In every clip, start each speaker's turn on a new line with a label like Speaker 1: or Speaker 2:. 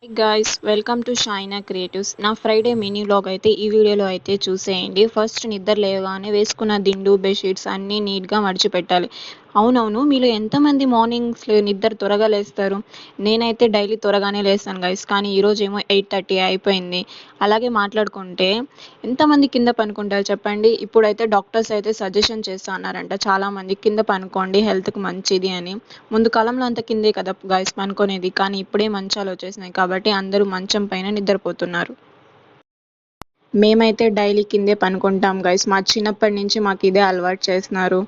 Speaker 1: Guys welcome to Shaina creatives. నా Friday mini vlog అయితే ఈ వీడియోలో అయితే చూసేయండి. ఫస్ట్ నిద్ర లేవగానే వేసుకున్న దిండు బెడ్షీట్స్ అన్నీ నీట్గా మడిచిపెట్టాలి. అవునవును, మీలో ఎంతమంది మార్నింగ్స్ నిద్ర త్వరగా లేస్తారు? నేనైతే డైలీ త్వరగానే లేస్తాను గైస్, కానీ ఈరోజు ఏమో 8:30 అయిపోయింది. అలాగే మాట్లాడుకుంటే ఎంతమంది కింద పనుకుంటారు చెప్పండి? ఇప్పుడైతే డాక్టర్స్ అయితే సజెషన్ చేస్తా అన్నారంట, చాలామంది కింద పనుకోండి హెల్త్కి మంచిది అని. ముందు కాలంలో అంత కిందే కదా గైస్ పనుకునేది, కానీ ఇప్పుడే మంచాలు వచ్చేసినాయి కాబట్టి అందరూ మంచం పైన నిద్రపోతున్నారు. మేమైతే డైలీ కిందే పనుకుంటాం గైస్, మా చిన్నప్పటి నుంచి మాకు ఇదే అలవాటు చేస్తున్నారు.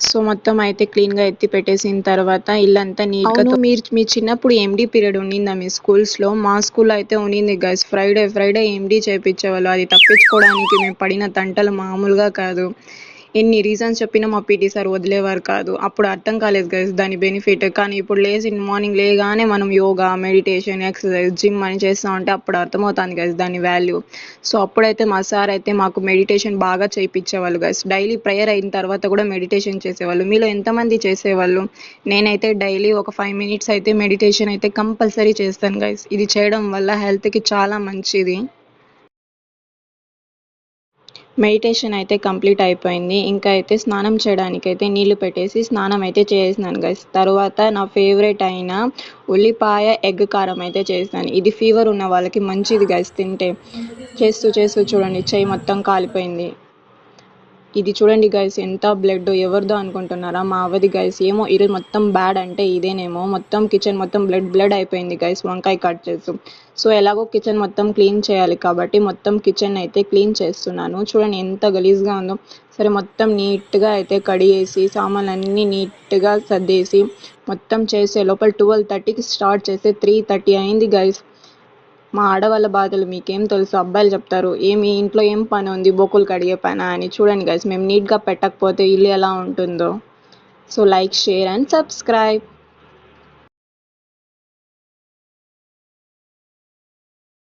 Speaker 1: సో మొత్తం అయితే క్లీన్గా ఎత్తి పెట్టేసిన తర్వాత ఇల్లంతా నీట్గా. అవును, మీరు మీ చిన్నప్పుడు ఎండి పీరియడ్ ఉండిందా మీ స్కూల్స్లో? మా స్కూల్లో అయితే ఉండింది గైస్. ఫ్రైడే ఫ్రైడే ఎండి చేయించేవాళ్ళు. అది తప్పించుకోవడానికి మేము పడిన తంటలు మామూలుగా కాదు. ఎన్ని రీజన్స్ చెప్పినా మా పీటీ సార్ వదిలేవారు కాదు. అప్పుడు అర్థం కాలేదు గైస్ దాని బెనిఫిట్. కానీ ఇప్పుడు లేచి మార్నింగ్ లేగానే మనం యోగా, మెడిటేషన్, ఎక్సర్సైజ్, జిమ్ అని చేస్తూ ఉంటే అప్పుడు అర్థమవుతుంది గైస్ దాని వాల్యూ. సో అప్పుడైతే మా సార్ అయితే మాకు మెడిటేషన్ బాగా చేయించేవాళ్ళు గైస్. డైలీ ప్రేయర్ అయిన తర్వాత కూడా మెడిటేషన్ చేసేవాళ్ళు. మీలో ఎంతమంది చేసేవాళ్ళు? నేనైతే డైలీ ఒక 5 minutes అయితే మెడిటేషన్ అయితే కంపల్సరీ చేస్తాను గైస్. ఇది చేయడం వల్ల హెల్త్కి చాలా మంచిది. మెడిటేషన్ అయితే కంప్లీట్ అయిపోయింది. ఇంకా అయితే స్నానం చేయడానికి అయితే నీళ్లు పెట్టేసి స్నానం అయితే చేసినాను గైస్. తర్వాత నా ఫేవరెట్ అయిన ఉల్లిపాయ ఎగ్ కారం అయితే చేసినాను. ఇది ఫీవర్ ఉన్న వాళ్ళకి మంచిది గైస్ తింటే. చేస్తూ చేస్తూ చూడండి చెయ్యి మొత్తం కాలిపోయింది. ఇది చూడండి గైస్ ఎంత బ్లడ్, ఎవరిదో అనుకుంటున్నారా? మా అవది గైస్. ఏమో ఈరోజు మొత్తం బ్యాడ్ అంటే ఇదేనేమో. మొత్తం కిచెన్ మొత్తం బ్లడ్ బ్లడ్ అయిపోయింది గైస్ వంకాయ కట్ చేస్తూ. సో ఎలాగో కిచెన్ మొత్తం క్లీన్ చేయాలి కాబట్టి మొత్తం కిచెన్ అయితే క్లీన్ చేస్తున్నాను. చూడండి ఎంత గలీజ్గా ఉందో. సరే మొత్తం నీట్గా అయితే కడిగేసి సామాన్లన్నీ నీట్గా సర్దేసి మొత్తం చేసే లోపల 12:30కి స్టార్ట్ చేస్తే 3:30 అయింది గైస్. మా ఆడవాళ్ళ బాధలు మీకేం తెలుసు? అబ్బాయిలు చెప్తారు ఏమి ఇంట్లో ఏం పని ఉంది, బొక్కులు కడిగే పని అని. చూడండి గైస్ మేము నీట్గా పెట్టకపోతే ఇల్లు ఎలా ఉంటుందో. So like, share and subscribe.